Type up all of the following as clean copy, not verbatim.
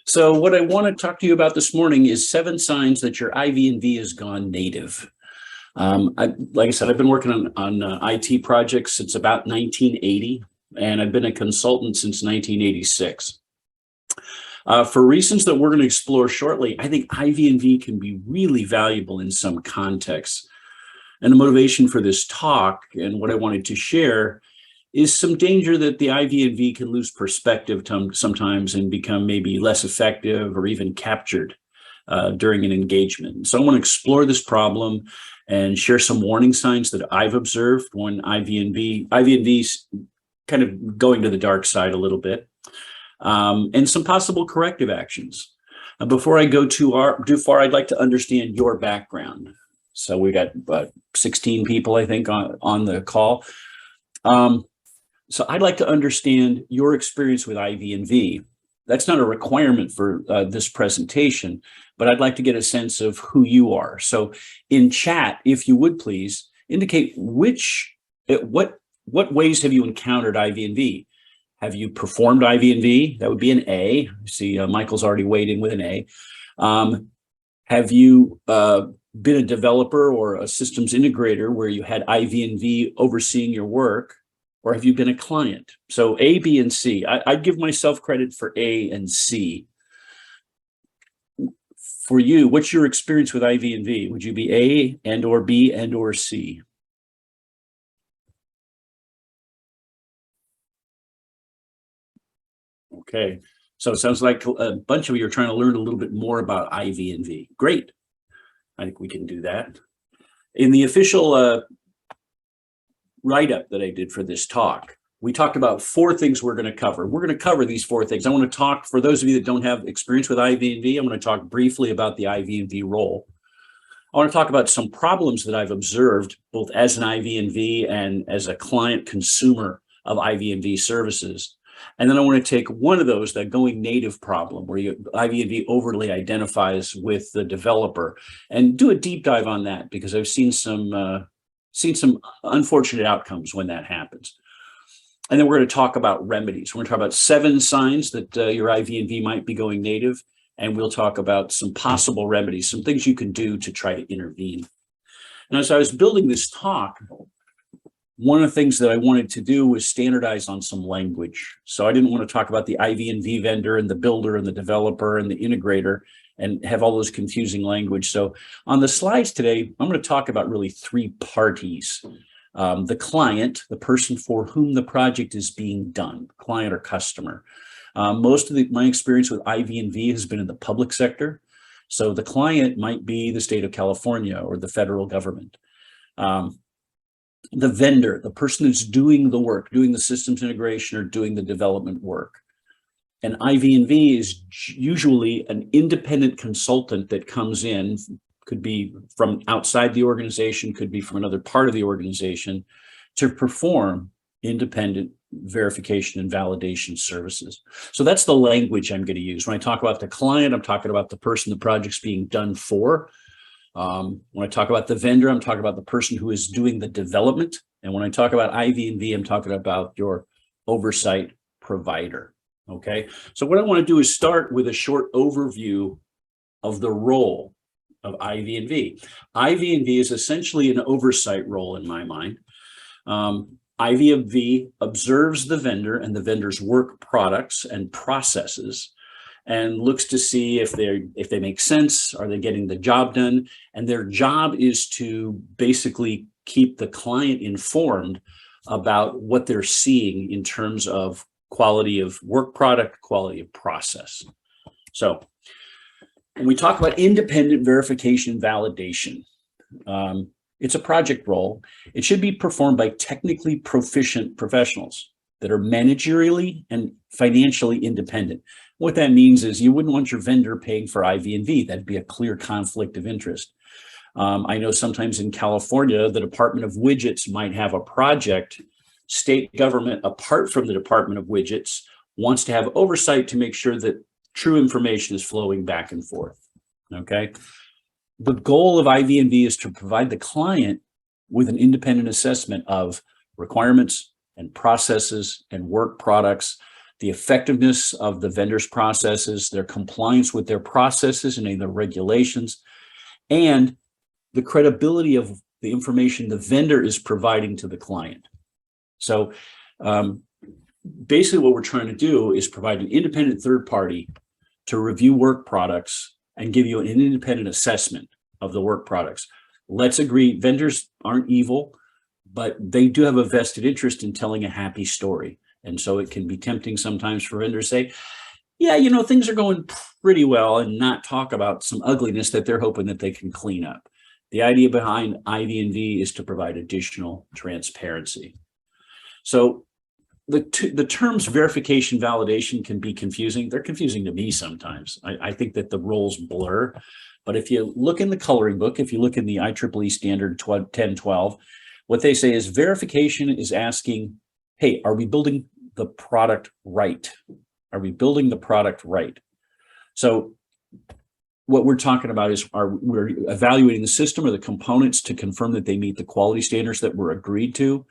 So what I want to talk to you about this morning is 7 signs that your IV&V has gone native. Like I said, I've been working on IT projects since about 1980, and I've been a consultant since 1986. For reasons that we're going to explore shortly, I think IV&V can be really valuable in some contexts. And the motivation for this talk and what I wanted to share is some danger that the IV&V can lose perspective sometimes and become maybe less effective or even captured during an engagement. So I want to explore this problem and share some warning signs that I've observed when IV&V's kind of going to the dark side a little bit, and some possible corrective actions. Before I go too far, I'd like to understand your background. So we got 16 people, I think, on the call. So I'd like to understand your experience with IV&V. That's not a requirement for this presentation, but I'd like to get a sense of who you are. So in chat, if you would please indicate what ways have you encountered IV&V? Have you performed IV&V? That would be an A. See, Michael's already weighed in with an A. Have you been a developer or a systems integrator where you had IV&V overseeing your work? Or have you been a client? So A, B, and C. I'd give myself credit for A and C. For you, what's your experience with IV&V? Would you be A and or B and or C? Okay, so it sounds like a bunch of you are trying to learn a little bit more about IV&V. Great, I think we can do that. In the official write-up that I did for this talk, we talked about 4 things we're going to cover. We're going to cover these 4 things. I want to talk, for those of you that don't have experience with IV&V, I'm going to talk briefly about the IV&V role. I want to talk about some problems that I've observed both as an IV&V and as a client consumer of IV&V services. And then I want to take one of those, that going native problem, where IV&V overly identifies with the developer, and do a deep dive on that, because I've seen some unfortunate outcomes when that happens. And then we're going to talk about remedies. We're going to talk about 7 signs that your IV&V might be going native, and we'll talk about some possible remedies, some things you can do to try to intervene. And as I was building this talk, one of the things that I wanted to do was standardize on some language. So I didn't want to talk about the IV&V vendor and the builder and the developer and the integrator and have all those confusing language. So on the slides today, I'm going to talk about really 3 parties. The client, the person for whom the project is being done, client or customer. Most of my experience with IV&V has been in the public sector. So the client might be the state of California or the federal government. The vendor, the person who's doing the work, doing the systems integration or doing the development work. And IV&V is usually an independent consultant that comes in, could be from outside the organization, could be from another part of the organization, to perform independent verification and validation services. So that's the language I'm going to use. When I talk about the client, I'm talking about the person the project's being done for. When I talk about the vendor, I'm talking about the person who is doing the development. And when I talk about IV&V, I'm talking about your oversight provider. Okay, so what I want to do is start with a short overview of the role of IV&V. IV&V is essentially an oversight role in my mind. IV&V observes the vendor and the vendor's work products and processes, and looks to see if they make sense, are they getting the job done, and their job is to basically keep the client informed about what they're seeing in terms of quality of work product, quality of process. So when we talk about independent verification and validation, it's a project role. It should be performed by technically proficient professionals that are managerially and financially independent. What that means is you wouldn't want your vendor paying for IV&V. That'd be a clear conflict of interest. I know sometimes in California, the Department of Widgets might have a project. State government, apart from the Department of Widgets, wants to have oversight to make sure that true information is flowing back and forth. Okay. The goal of IV&V is to provide the client with an independent assessment of requirements and processes and work products. the effectiveness of the vendor's processes, their compliance with their processes and their regulations, and the credibility of the information the vendor is providing to the client. So basically what we're trying to do is provide an independent third party to review work products and give you an independent assessment of the work products. Let's agree, vendors aren't evil, but they do have a vested interest in telling a happy story. And so it can be tempting sometimes for vendors to say, yeah, you know, things are going pretty well, and not talk about some ugliness that they're hoping that they can clean up. The idea behind IV&V is to provide additional transparency. So the terms verification, validation can be confusing. They're confusing to me sometimes. I think that the roles blur. But if you look in the coloring book, if you look in the IEEE standard 1012, what they say is verification is asking, hey, are we building the product right? Are we building the product right? So what we're talking about is, we're evaluating the system or the components to confirm that they meet the quality standards that were agreed to.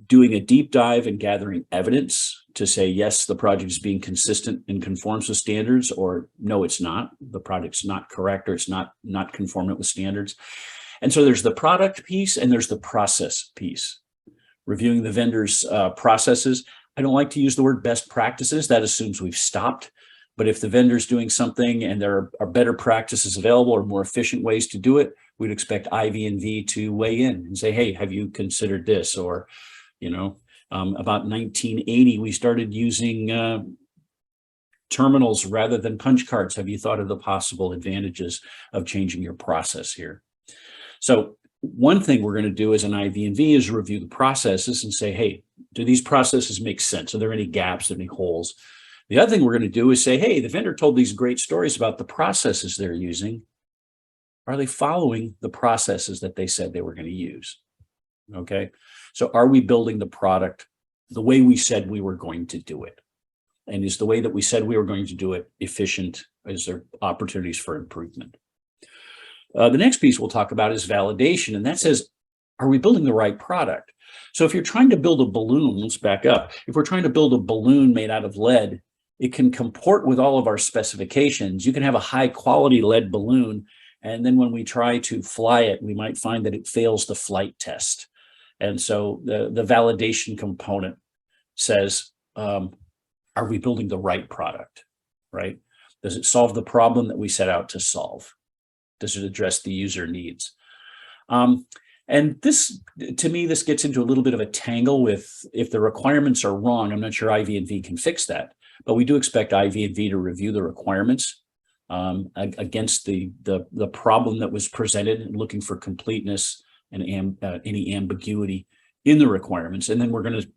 Doing a deep dive and gathering evidence to say, yes, the project is being consistent and conforms with standards, or no, it's not. The project's not correct, or it's not conformant with standards. And so there's the product piece and there's the process piece. Reviewing the vendor's processes. I don't like to use the word best practices. That assumes we've stopped. But if the vendor's doing something and there are better practices available or more efficient ways to do it, we'd expect IV&V to weigh in and say, hey, have you considered this? Or, you know, about 1980, we started using terminals rather than punch cards. Have you thought of the possible advantages of changing your process here? So one thing we're going to do as an IV&V is review the processes and say, hey, do these processes make sense? Are there any gaps, any holes? The other thing we're going to do is say, hey, the vendor told these great stories about the processes they're using. Are they following the processes that they said they were going to use? Okay. So are we building the product the way we said we were going to do it? And is the way that we said we were going to do it efficient? Is there opportunities for improvement? The next piece we'll talk about is validation. And that says, are we building the right product? So if you're trying to build a balloon, let's back up. If we're trying to build a balloon made out of lead, it can comport with all of our specifications. You can have a high quality lead balloon, and then when we try to fly it, we might find that it fails the flight test. And so the validation component says, are we building the right product, right? Does it solve the problem that we set out to solve? Does it address the user needs? And this, to me, this gets into a little bit of a tangle with, if the requirements are wrong, I'm not sure IV&V can fix that, but we do expect IV&V to review the requirements against the problem that was presented, and looking for completeness and any ambiguity in the requirements. And then we're going to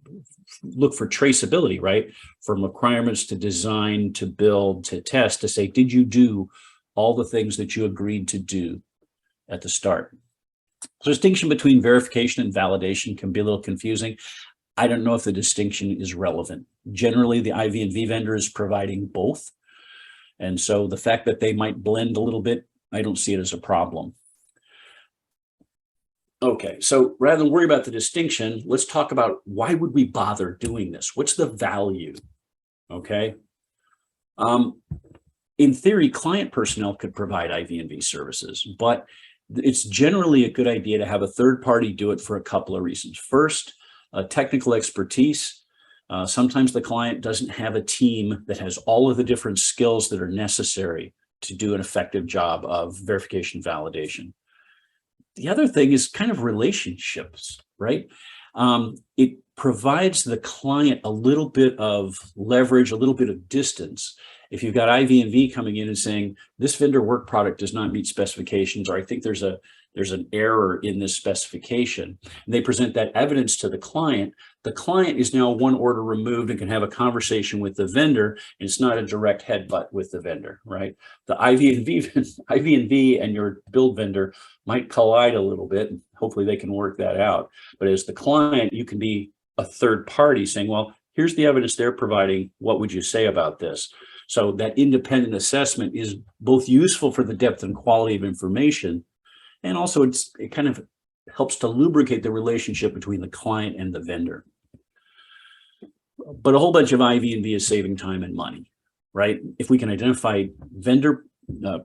look for traceability, right? From requirements to design, to build, to test, to say, did you do all the things that you agreed to do at the start? So distinction between verification and validation can be a little confusing. I don't know if the distinction is relevant. Generally, the IV&V vendor is providing both. And so the fact that they might blend a little bit, I don't see it as a problem. Okay, so rather than worry about the distinction, let's talk about, why would we bother doing this? What's the value? Okay. In theory, client personnel could provide IV&V services, but it's generally a good idea to have a third party do it for a couple of reasons. First, technical expertise. Sometimes the client doesn't have a team that has all of the different skills that are necessary to do an effective job of verification validation. The other thing is kind of relationships, right? It provides the client a little bit of leverage, a little bit of distance. If you've got IV&V coming in and saying, this vendor work product does not meet specifications, or I think there's an error in this specification, and they present that evidence to the client is now one order removed and can have a conversation with the vendor, and it's not a direct headbutt with the vendor, right? The IV&V and your build vendor might collide a little bit, and hopefully they can work that out. But as the client, you can be a third party saying, well, here's the evidence they're providing. What would you say about this? So that independent assessment is both useful for the depth and quality of information, and also it kind of helps to lubricate the relationship between the client and the vendor. But a whole bunch of IV&V is saving time and money, right? If we can identify vendor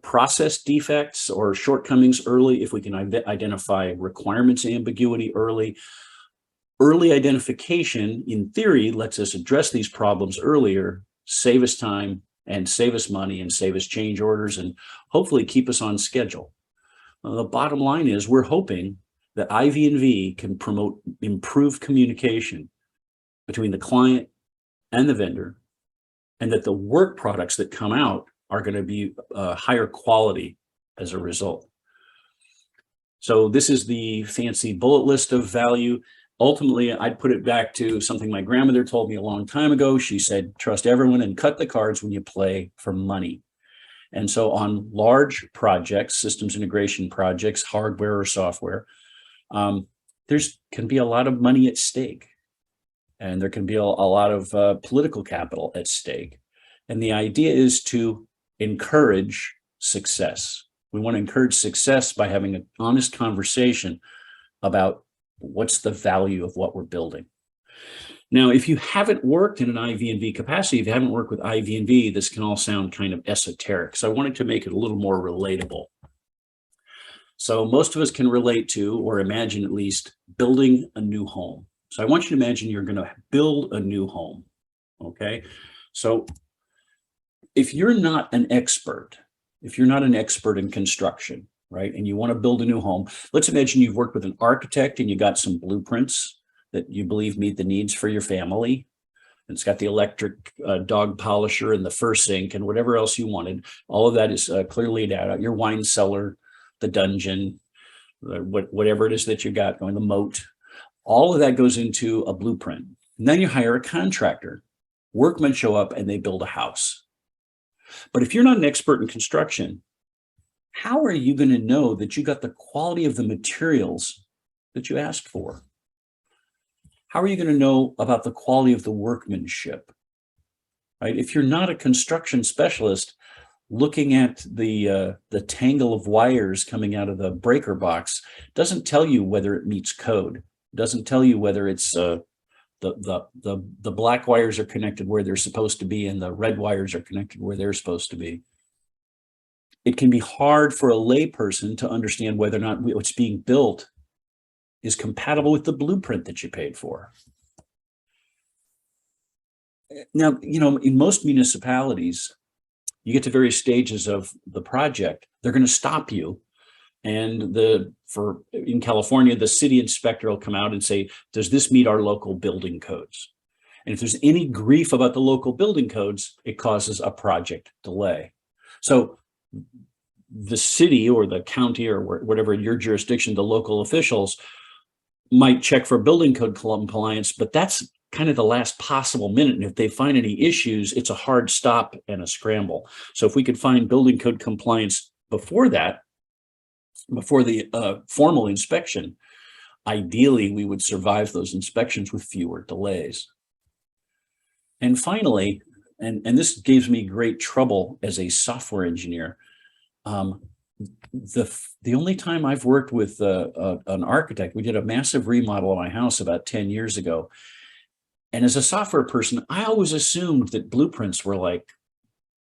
process defects or shortcomings early, if we can identify requirements ambiguity early identification, in theory, lets us address these problems earlier, save us time and save us money and save us change orders and hopefully keep us on schedule. The bottom line is we're hoping that IV&V can promote improved communication between the client and the vendor, and that the work products that come out are going to be higher quality as a result. So this is the fancy bullet list of value. Ultimately, I'd put it back to something my grandmother told me a long time ago. She said, trust everyone and cut the cards when you play for money. And so on large projects, systems integration projects, hardware or software, there's can be a lot of money at stake. And there can be a lot of political capital at stake. And the idea is to encourage success. We want to encourage success by having an honest conversation about what's the value of what we're building. Now, if you haven't worked in an IV&V capacity, if you haven't worked with IV&V, this can all sound kind of esoteric. So I wanted to make it a little more relatable. So most of us can relate to, or imagine at least, building a new home. So I want you to imagine you're going to build a new home, okay? So if you're not an expert in construction, right, and you want to build a new home, let's imagine you've worked with an architect and you got some blueprints that you believe meet the needs for your family. It's got the electric dog polisher and the fur sink and whatever else you wanted. All of that is clearly laid out. Your wine cellar, the dungeon, whatever it is that you got going, the moat. All of that goes into a blueprint. And then you hire a contractor. Workmen show up and they build a house. But if you're not an expert in construction, how are you going to know that you got the quality of the materials that you asked for? How are you going to know about the quality of the workmanship? Right? If you're not a construction specialist, looking at the tangle of wires coming out of the breaker box doesn't tell you whether it meets code. Doesn't tell you whether it's the black wires are connected where they're supposed to be and the red wires are connected where they're supposed to be. It can be hard for a layperson to understand whether or not what's being built is compatible with the blueprint that you paid for. Now, in most municipalities, you get to various stages of the project, they're going to stop you. And in California, the city inspector will come out and say, does this meet our local building codes? And if there's any grief about the local building codes, it causes a project delay. So the city or the county or whatever in your jurisdiction, the local officials might check for building code compliance, but that's kind of the last possible minute. And if they find any issues, it's a hard stop and a scramble. So if we could find building code compliance before that, before the formal inspection, ideally we would survive those inspections with fewer delays. And finally, and this gives me great trouble as a software engineer, the only time I've worked with an architect, we did a massive remodel of my house about 10 years ago. And as a software person, I always assumed that blueprints were like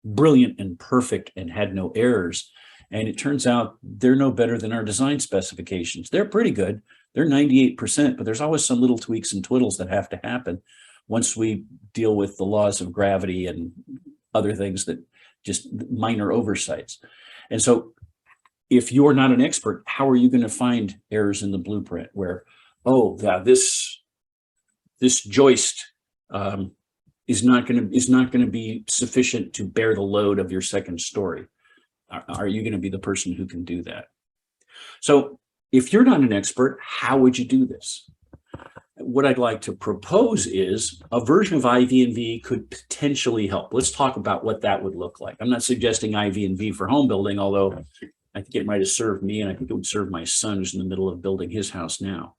brilliant and perfect and had no errors. And it turns out they're no better than our design specifications. They're pretty good. They're 98%, but there's always some little tweaks and twiddles that have to happen once we deal with the laws of gravity and other things that just minor oversights. And so if you're not an expert, how are you going to find errors in the blueprint where, oh, yeah, this joist is not going to be sufficient to bear the load of your second story? Are you going to be the person who can do that? So if you're not an expert, how would you do this? What I'd like to propose is a version of IV&V could potentially help. Let's talk about what that would look like. I'm not suggesting IV&V for home building, although I think it might have served me, and I think it would serve my son who's in the middle of building his house now.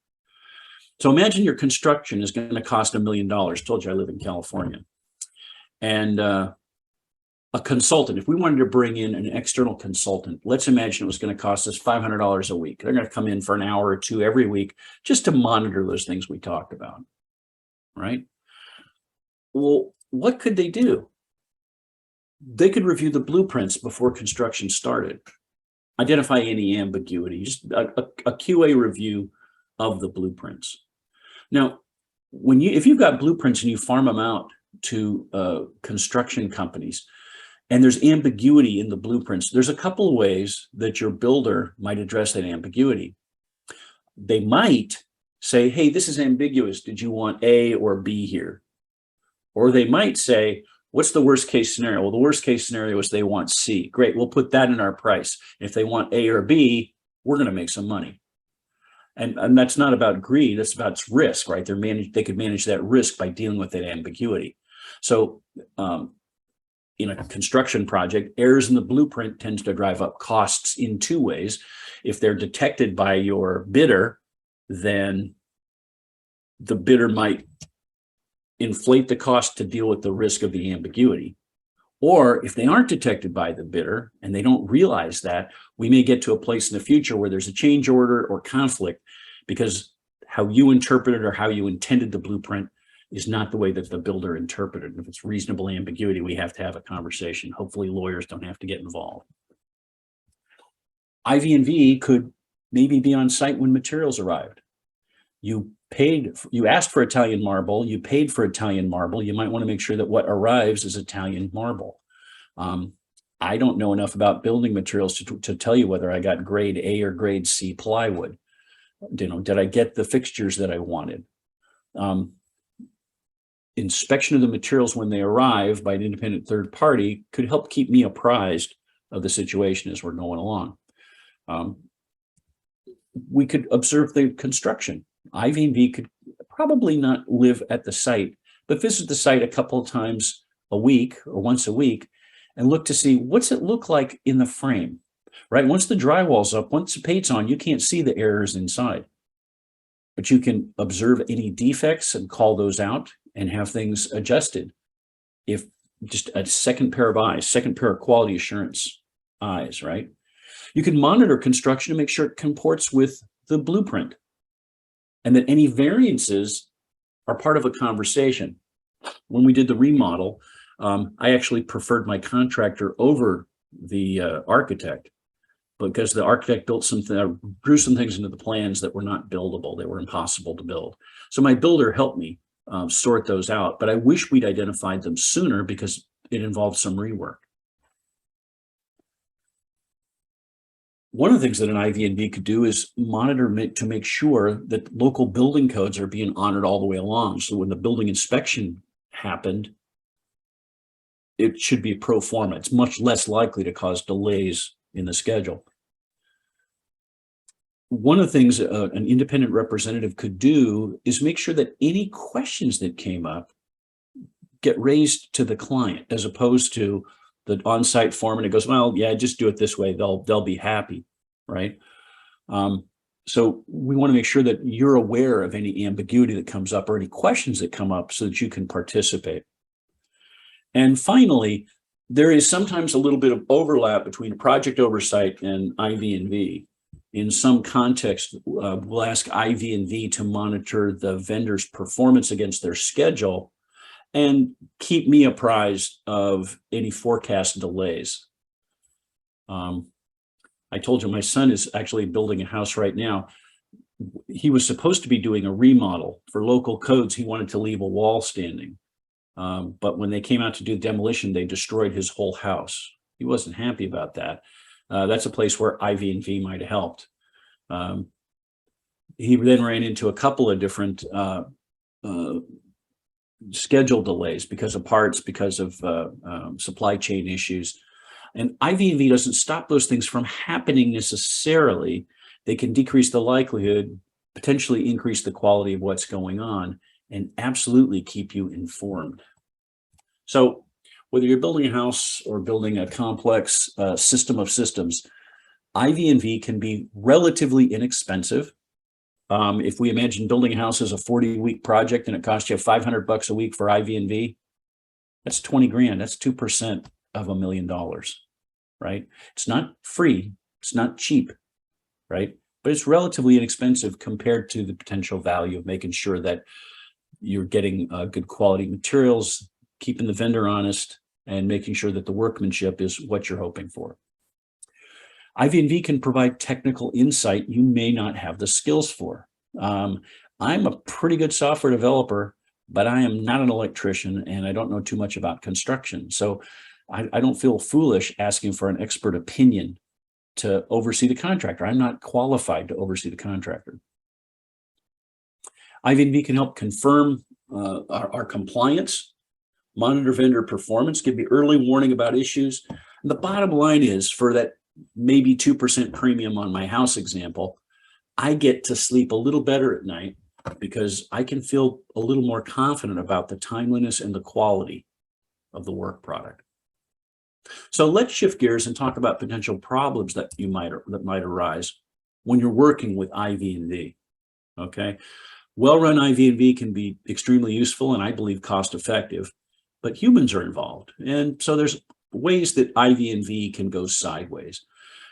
So imagine your construction is going to cost $1 million. Told you I live in California. And a consultant, if we wanted to bring in an external consultant, let's imagine it was going to cost us $500 a week. They're going to come in for an hour or two every week just to monitor those things we talked about, right? Well, what could they do? They could review the blueprints before construction started, identify any ambiguity, just a QA review of the blueprints. Now, if you've got blueprints and you farm them out to construction companies, and there's ambiguity in the blueprints, there's a couple of ways that your builder might address that ambiguity. They might say, hey, this is ambiguous. Did you want A or B here? Or they might say, what's the worst case scenario? Well, the worst case scenario is they want C. Great, we'll put that in our price. If they want A or B, we're going to make some money. And that's not about greed, that's about risk, right? They could manage that risk by dealing with that ambiguity. So in a construction project, errors in the blueprint tends to drive up costs in two ways. If they're detected by your bidder, then the bidder might inflate the cost to deal with the risk of the ambiguity. Or if they aren't detected by the bidder and they don't realize that, we may get to a place in the future where there's a change order or conflict because how you interpreted or how you intended the blueprint is not the way that the builder interpreted. And if it's reasonable ambiguity, we have to have a conversation. Hopefully lawyers don't have to get involved. IV&V could maybe be on site when materials arrived. You asked for Italian marble, you paid for Italian marble. You might want to make sure that what arrives is Italian marble. I don't know enough about building materials to tell you whether I got grade A or grade C plywood. Did I get the fixtures that I wanted? Inspection of the materials when they arrive by an independent third party could help keep me apprised of the situation as we're going along. We could observe the construction. IV&V could probably not live at the site, but visit the site a couple of times a week or once a week and look to see what's it look like in the frame, right? Once the drywall's up, once the paint's on, you can't see the errors inside, but you can observe any defects and call those out and have things adjusted. If just a second pair of eyes, second pair of quality assurance eyes, right? You can monitor construction to make sure it comports with the blueprint and that any variances are part of a conversation. When we did the remodel, I actually preferred my contractor over the architect because the architect drew some things into the plans that were not buildable. They were impossible to build. So my builder helped me sort those out, but I wish we'd identified them sooner because it involved some rework. One of the things that an IV&V could do is monitor to make sure that local building codes are being honored all the way along. So when the building inspection happened, it should be pro forma. It's much less likely to cause delays in the schedule. One of the things an independent representative could do is make sure that any questions that came up get raised to the client as opposed to the on-site foreman. It goes, well, yeah, just do it this way. They'll be happy, right? So we want to make sure that you're aware of any ambiguity that comes up or any questions that come up so that you can participate. And finally, there is sometimes a little bit of overlap between project oversight and IV&V. In some context, we'll ask IV&V to monitor the vendor's performance against their schedule and keep me apprised of any forecast delays. I told you my son is actually building a house right now. He was supposed to be doing a remodel. For local codes, he wanted to leave a wall standing. But when they came out to do demolition, they destroyed his whole house. He wasn't happy about that. That's a place where IV&V might have helped. He then ran into a couple of different schedule delays because of parts, because of supply chain issues. And IV&V doesn't stop those things from happening necessarily. They can decrease the likelihood, potentially increase the quality of what's going on, and absolutely keep you informed. So whether you're building a house or building a complex system of systems, IV&V can be relatively inexpensive. If we imagine building a house as a 40-week project and it costs you $500 a week for IV&V, that's 20 grand. That's 2% of $1 million, right? It's not free. It's not cheap, right? But it's relatively inexpensive compared to the potential value of making sure that you're getting good quality materials, keeping the vendor honest, and making sure that the workmanship is what you're hoping for. IV&V can provide technical insight you may not have the skills for. I'm a pretty good software developer, but I am not an electrician, and I don't know too much about construction. So I don't feel foolish asking for an expert opinion to oversee the contractor. I'm not qualified to oversee the contractor. IV&V can help confirm our compliance, monitor vendor performance, give me early warning about issues. And the bottom line is, for that maybe 2% premium on my house example, I get to sleep a little better at night because I can feel a little more confident about the timeliness and the quality of the work product. So let's shift gears and talk about potential problems that might arise when you're working with IV&V. Okay, well-run IV&V can be extremely useful and I believe cost-effective, but humans are involved, and so there's ways that IV&V can go sideways.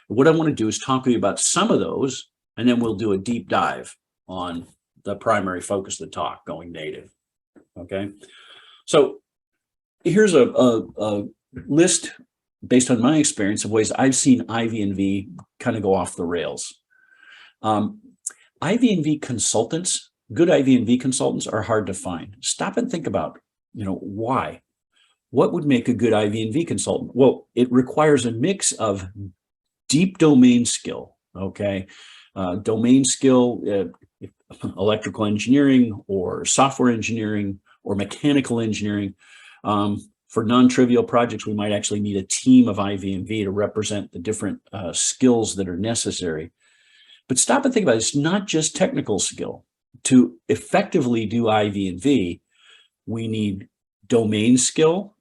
What I want to do is talk to you about some of those, and then we'll do a deep dive on the primary focus of the talk, going native. Okay, so here's a list based on my experience of ways I've seen IV&V kind of go off the rails. IV&V consultants, good IV&V consultants, are hard to find. Stop and think about, why? What would make a good IV&V consultant? Well, it requires a mix of deep domain skill, okay? Domain skill, electrical engineering or software engineering or mechanical engineering. For non-trivial projects, we might actually need a team of IV&V to represent the different skills that are necessary. But stop and think about it. It's not just technical skill. To effectively do IV&V, we need domain skill,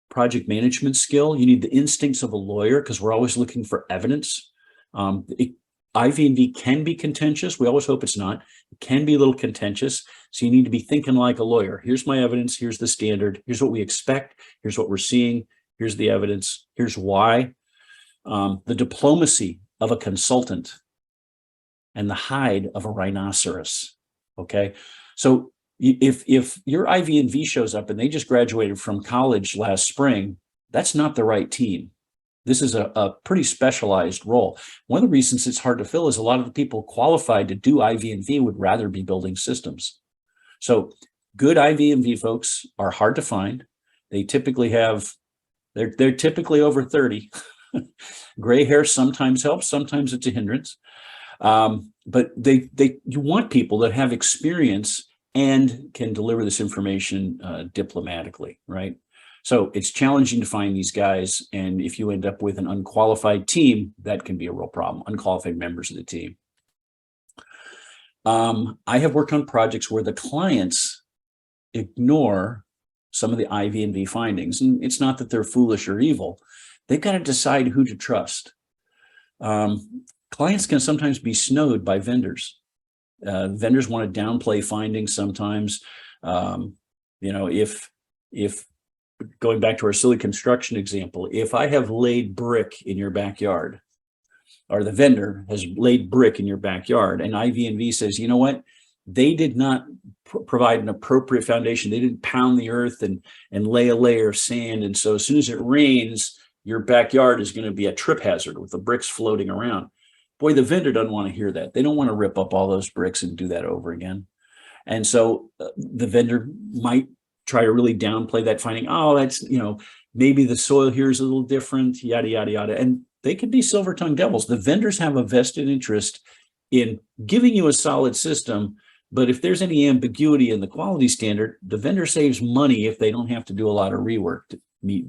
project management skill. You need the instincts of a lawyer because we're always looking for evidence. IV&V can be contentious. We always hope it's not. It can be a little contentious. So you need to be thinking like a lawyer. Here's my evidence. Here's the standard. Here's what we expect. Here's what we're seeing. Here's the evidence. Here's why. The diplomacy of a consultant and the hide of a rhinoceros. Okay. So if your IV&V shows up and they just graduated from college last spring, that's not the right team. This is a pretty specialized role. One of the reasons it's hard to fill is a lot of the people qualified to do IV&V would rather be building systems. So good IV&V folks are hard to find. They typically they're typically over 30. Gray hair sometimes helps, sometimes it's a hindrance. But you want people that have experience and can deliver this information diplomatically, right? So it's challenging to find these guys, and if you end up with an unqualified team, that can be a real problem, unqualified members of the team. I have worked on projects where the clients ignore some of the IV&V findings, and it's not that they're foolish or evil. They've got to decide who to trust. Clients can sometimes be snowed by vendors. Vendors want to downplay findings sometimes. If going back to our silly construction example, if I have laid brick in your backyard, or the vendor has laid brick in your backyard, and IV&V says, you know what, they did not provide an appropriate foundation. They didn't pound the earth and lay a layer of sand. And so as soon as it rains, your backyard is going to be a trip hazard with the bricks floating around. Boy, the vendor doesn't want to hear that. They don't want to rip up all those bricks and do that over again. And so the vendor might try to really downplay that finding. Oh, that's, maybe the soil here is a little different, yada, yada, yada. And they could be silver-tongued devils. The vendors have a vested interest in giving you a solid system, but if there's any ambiguity in the quality standard, the vendor saves money if they don't have to do a lot of rework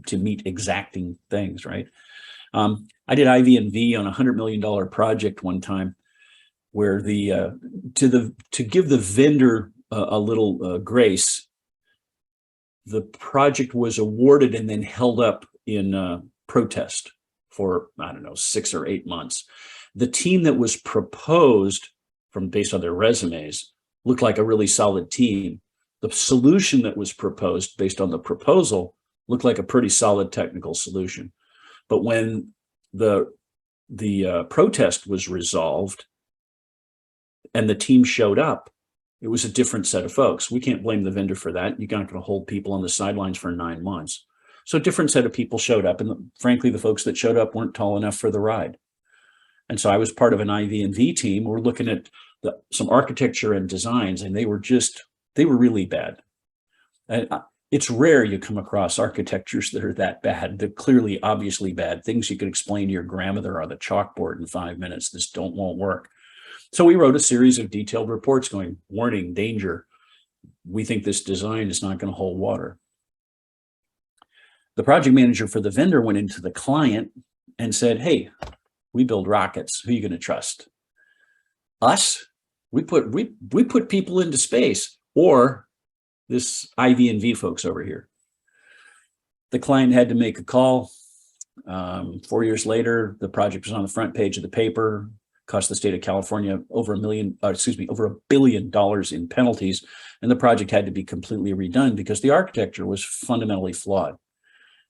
to meet exacting things, right? I did IV&V on a $100 million project one time, where to give the vendor a little grace, the project was awarded and then held up in protest for, I don't know, 6 or 8 months. The team that was proposed based on their resumes looked like a really solid team. The solution that was proposed based on the proposal looked like a pretty solid technical solution. But when the protest was resolved and the team showed up, It was a different set of folks. We can't blame the vendor for that. You're not going to hold people on the sidelines for 9 months. So a different set of people showed up. And frankly, the folks that showed up weren't tall enough for the ride. And so I was part of an IV&V team. We're looking at some architecture and designs, and they were really bad. And it's rare you come across architectures that are that bad. They're clearly, obviously bad. Things you could explain to your grandmother on the chalkboard in 5 minutes. This won't work. So we wrote a series of detailed reports going, warning, danger. We think this design is not going to hold water. The project manager for the vendor went into the client and said, hey, we build rockets. Who are you going to trust? Us? We put people into space, or this IV&V folks over here. The client had to make a call. 4 years later, the project was on the front page of the paper, cost the state of California over $1 billion in penalties. And the project had to be completely redone because the architecture was fundamentally flawed.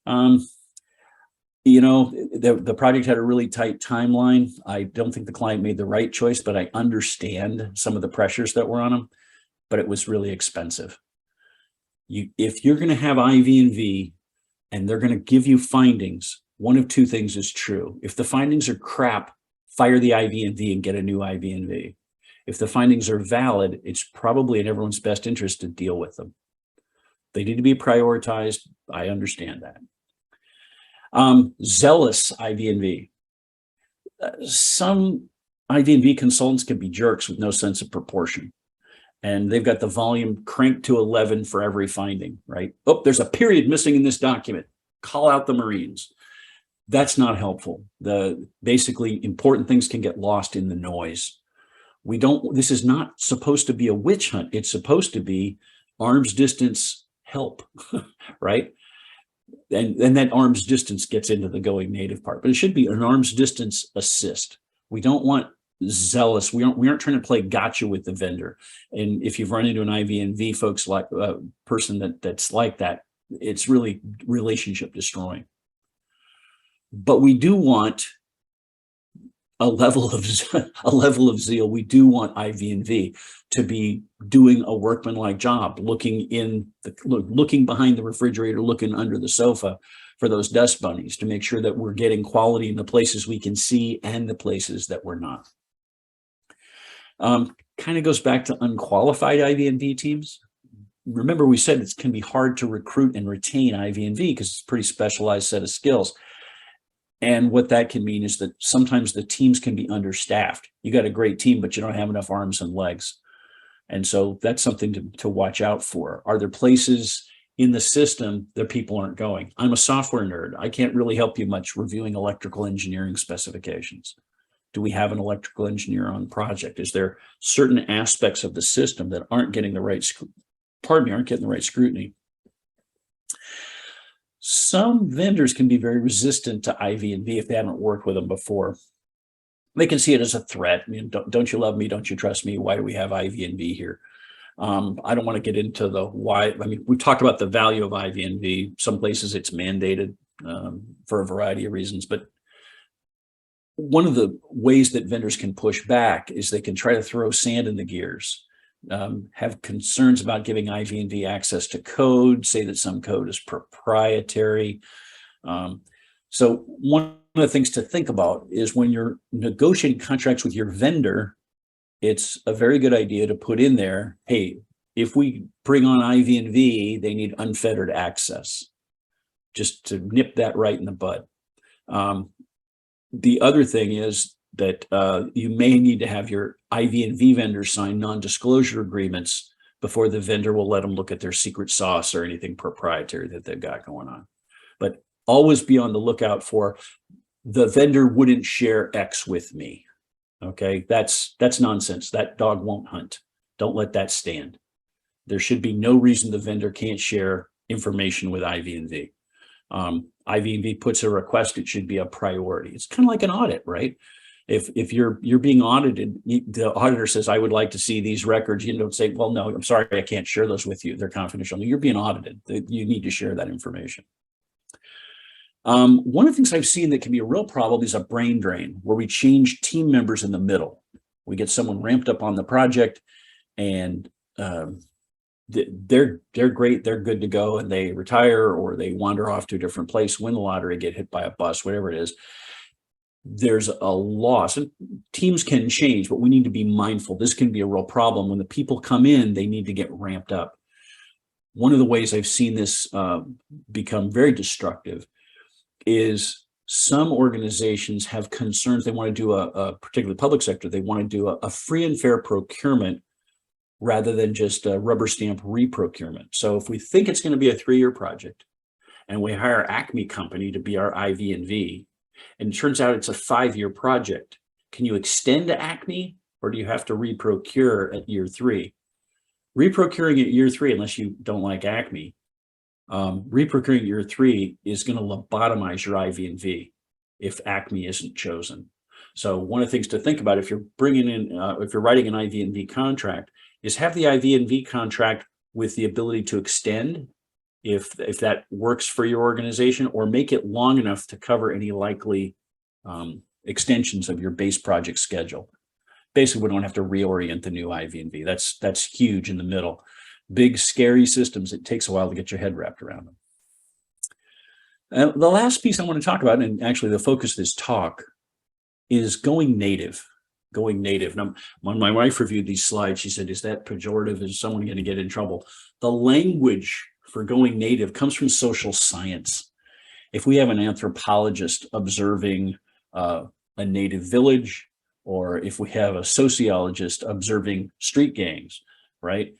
The project had a really tight timeline. I don't think the client made the right choice, but I understand some of the pressures that were on them, but it was really expensive. If you're going to have IV&V and they're going to give you findings, one of two things is true. If the findings are crap, fire the IV&V and get a new IV&V. If the findings are valid, it's probably in everyone's best interest to deal with them. They need to be prioritized. I understand that. Zealous IV&V. Some IV&V consultants can be jerks with no sense of proportion. And they've got the volume cranked to 11 for every finding, right? Oh, there's a period missing in this document. Call out the Marines. That's not helpful. Basically, important things can get lost in the noise. This is not supposed to be a witch hunt. It's supposed to be arm's distance help, right? And that arm's distance gets into the going native part, but it should be an arm's distance assist. We don't want zealous. We aren't trying to play gotcha with the vendor. And if you've run into an IV&V folks like person that's like that, it's really relationship destroying. But we do want a level of zeal. We do want IV&V to be doing a workmanlike job, looking behind the refrigerator, looking under the sofa for those dust bunnies to make sure that we're getting quality in the places we can see and the places that we're not. Kind of goes back to unqualified IV&V teams. Remember, we said it can be hard to recruit and retain IV&V because it's a pretty specialized set of skills. And what that can mean is that sometimes the teams can be understaffed. You got a great team, but you don't have enough arms and legs. And so that's something to watch out for. Are there places in the system that people aren't going? I'm a software nerd. I can't really help you much reviewing electrical engineering specifications. Do we have an electrical engineer on project? Is there certain aspects of the system that aren't getting the right, aren't getting the right scrutiny? Some vendors can be very resistant to IV&V if they haven't worked with them before. They can see it as a threat. I mean, don't you love me? Don't you trust me? Why do we have IV&V here? I don't want to get into the why. I mean, we've talked about the value of IV&V. Some places it's mandated for a variety of reasons, but one of the ways that vendors can push back is they can try to throw sand in the gears. Have concerns about giving IV&V access to code, say that some code is proprietary. So one of the things to think about is when you're negotiating contracts with your vendor, it's a very good idea to put in there, hey, if we bring on IV&V, they need unfettered access, just to nip that right in the bud. The other thing is that you may need to have your IV&V vendors sign non-disclosure agreements before the vendor will let them look at their secret sauce or anything proprietary that they've got going on. But always be on the lookout for the vendor wouldn't share X with me. Okay, that's nonsense. That dog won't hunt. Don't let that stand. There should be no reason the vendor can't share information with IV&V. IV&V puts a request, it should be a priority. It's kind of like an audit, right? If you're being audited, the auditor says, I would like to see these records. You don't say, well, no, I'm sorry, I can't share those with you. They're confidential. No, you're being audited. You need to share that information. One of the things I've seen that can be a real problem is a brain drain, where we change team members in the middle. We get someone ramped up on the project and they're great, they're good to go, and they retire or they wander off to a different place, win the lottery, get hit by a bus, whatever it is. There's a loss, and teams can change, but we need to be mindful. This can be a real problem. When the people come in, they need to get ramped up. One of the ways I've seen this become very destructive is some organizations have concerns. They want to do particularly public sector, they want to do a free and fair procurement rather than just a rubber stamp reprocurement. So if we think it's going to be a 3-year project and we hire Acme Company to be our IV&V, and it turns out it's a 5-year project, can you extend to Acme, or do you have to reprocure at year 3? Reprocuring at year 3, unless you don't like Acme, reprocuring at year 3 is going to lobotomize your IV&V if Acme isn't chosen. So one of the things to think about if you're bringing in, if you're writing an IV&V contract, is have the IV&V contract with the ability to extend if that works for your organization, or make it long enough to cover any likely extensions of your base project schedule. Basically, we don't have to reorient the new IV&V. That's huge in the middle. Big, scary systems, it takes a while to get your head wrapped around them. The last piece I want to talk about, and actually the focus of this talk, is going native. Going native. Now, when my wife reviewed these slides, she said, is that pejorative? Is someone going to get in trouble? The language for going native comes from social science. If we have an anthropologist observing a native village, or if we have a sociologist observing street gangs, right?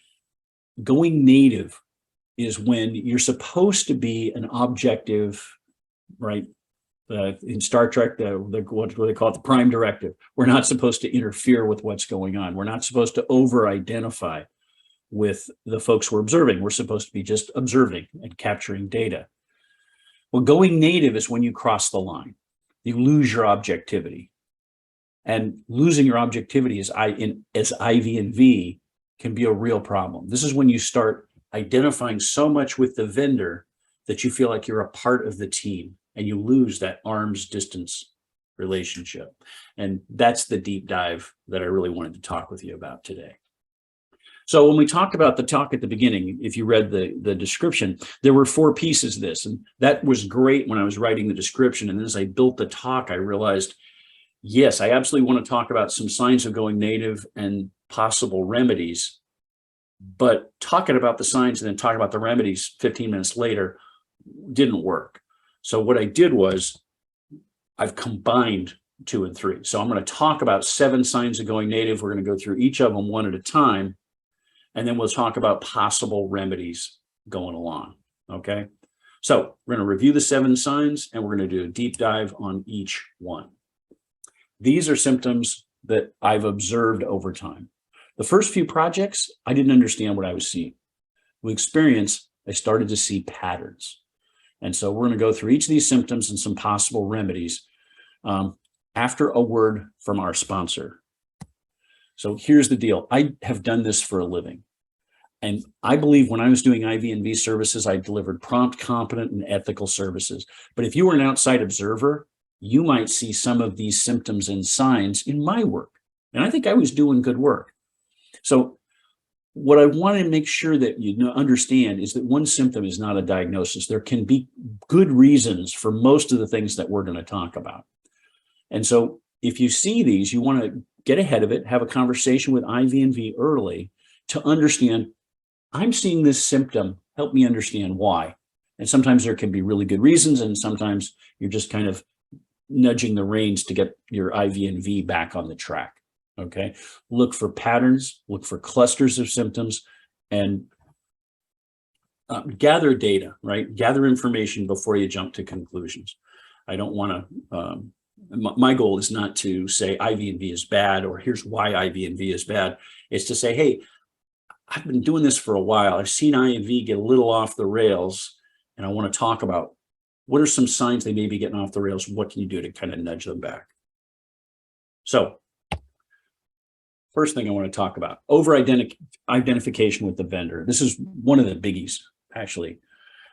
Going native is when you're supposed to be an objective, right? In Star Trek, what do they call it? The prime directive. We're not supposed to interfere with what's going on. We're not supposed to over-identify with the folks we're observing. We're supposed to be just observing and capturing data. Well, going native is when you cross the line. You lose your objectivity. And losing your objectivity as IV&V can be a real problem. This is when you start identifying so much with the vendor that you feel like you're a part of the team, and you lose that arm's distance relationship. And that's the deep dive that I really wanted to talk with you about today. So when we talked about the talk at the beginning, if you read the description, there were 4 pieces of this. And that was great when I was writing the description. And as I built the talk, I realized, yes, I absolutely want to talk about some signs of going native and possible remedies. But talking about the signs and then talking about the remedies 15 minutes later didn't work. So what I did was I've combined 2 and 3. So I'm going to talk about 7 signs of going native. We're going to go through each of them one at a time, and then we'll talk about possible remedies going along. Okay. So we're going to review the 7 signs, and we're going to do a deep dive on each one. These are symptoms that I've observed over time. The first few projects, I didn't understand what I was seeing. With experience, I started to see patterns. And so we're going to go through each of these symptoms and some possible remedies after a word from our sponsor. So here's the deal. I have done this for a living. And I believe when I was doing IV&V services, I delivered prompt, competent, and ethical services. But if you were an outside observer, you might see some of these symptoms and signs in my work. And I think I was doing good work. So what I want to make sure that you understand is that one symptom is not a diagnosis. There can be good reasons for most of the things that we're going to talk about. And so if you see these, you want to get ahead of it, have a conversation with IV&V early to understand, I'm seeing this symptom, help me understand why. And sometimes there can be really good reasons, and sometimes you're just kind of nudging the reins to get your IV&V back on the track. Okay, look for patterns, look for clusters of symptoms, and gather data, right? Gather information before you jump to conclusions. I don't want to, my goal is not to say IV&V is bad, or here's why IV&V is bad. It's to say, hey, I've been doing this for a while. I've seen IV get a little off the rails, and I want to talk about what are some signs they may be getting off the rails. What can you do to kind of nudge them back? So, first thing I want to talk about, over-identification with the vendor. This is one of the biggies, actually.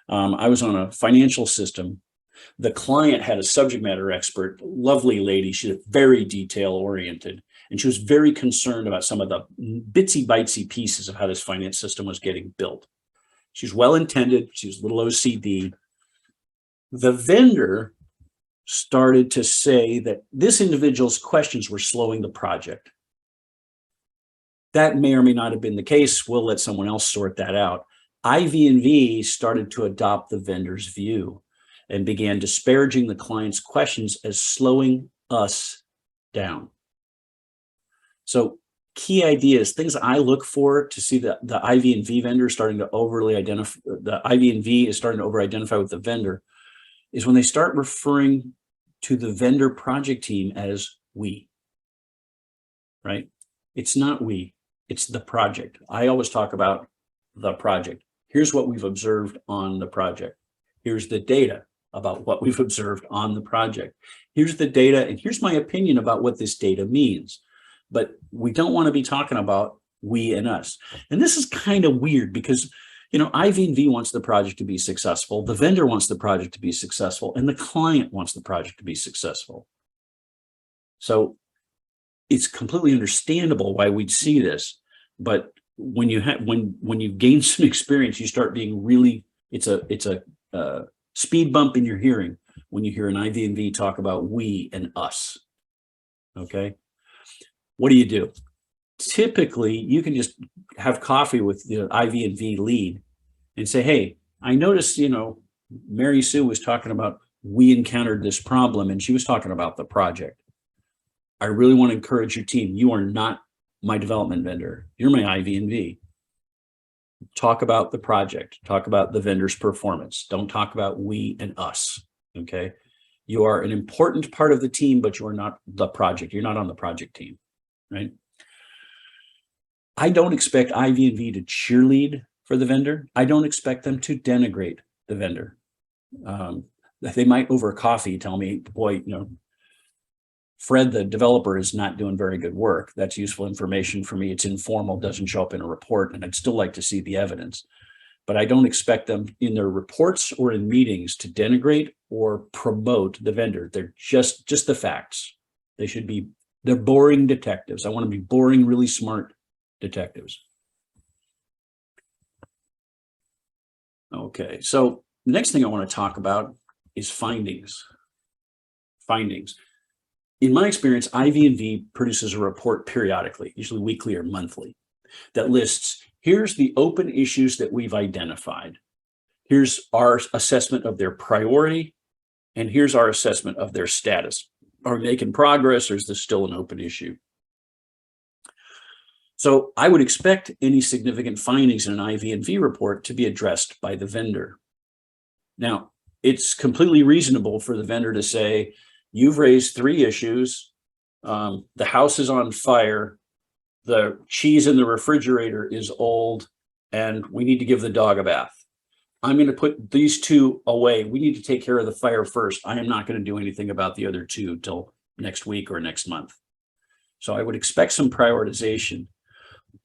I was on a financial system. The client had a subject matter expert, lovely lady. She's very detail-oriented. And she was very concerned about some of the bitsy pieces of how this finance system was getting built. She's well-intended. She was a little OCD. The vendor started to say that this individual's questions were slowing the project. That may or may not have been the case. We'll let someone else sort that out. IV&V started to adopt the vendor's view and began disparaging the client's questions as slowing us down. So key ideas, things I look for to see the IV&V vendor starting to overly identify, the IV&V is starting to over-identify with the vendor, is when they start referring to the vendor project team as we, right? It's not we, it's the project. I always talk about the project. Here's what we've observed on the project. Here's the data about what we've observed on the project. Here's the data, and here's my opinion about what this data means. But we don't want to be talking about we and us. And this is kind of weird because, you know, IV&V wants the project to be successful, the vendor wants the project to be successful, and the client wants the project to be successful. So it's completely understandable why we'd see this, but when you have when you gain some experience, you start being really, it's a speed bump in your hearing when you hear an IV&V talk about we and us. Okay, what do? Typically, you can just have coffee with the IV&V lead and say, hey, I noticed, you know, Mary Sue was talking about we encountered this problem and she was talking about the project. I really want to encourage your team. You are not my development vendor. You're my IV&V. Talk about the project. Talk about the vendor's performance. Don't talk about we and us, okay? You are an important part of the team, but you're not the project. You're not on the project team, right? I don't expect IV&V to cheerlead for the vendor. I don't expect them to denigrate the vendor. They might over coffee tell me, boy, you know, Fred, the developer, is not doing very good work. That's useful information for me. It's informal, doesn't show up in a report, and I'd still like to see the evidence. But I don't expect them in their reports or in meetings to denigrate or promote the vendor. They're just the facts. They're boring detectives. I want to be boring, really smart detectives. Okay, so the next thing I want to talk about is findings. In my experience, IV&V produces a report periodically, usually weekly or monthly, that lists, here's the open issues that we've identified. Here's our assessment of their priority, and here's our assessment of their status. Are we making progress, or is this still an open issue? So I would expect any significant findings in an IV&V report to be addressed by the vendor. Now, it's completely reasonable for the vendor to say, you've raised 3 issues. The house is on fire. The cheese in the refrigerator is old, and we need to give the dog a bath. I'm going to put these 2 away. We need to take care of the fire first. I am not going to do anything about the other 2 till next week or next month. So I would expect some prioritization.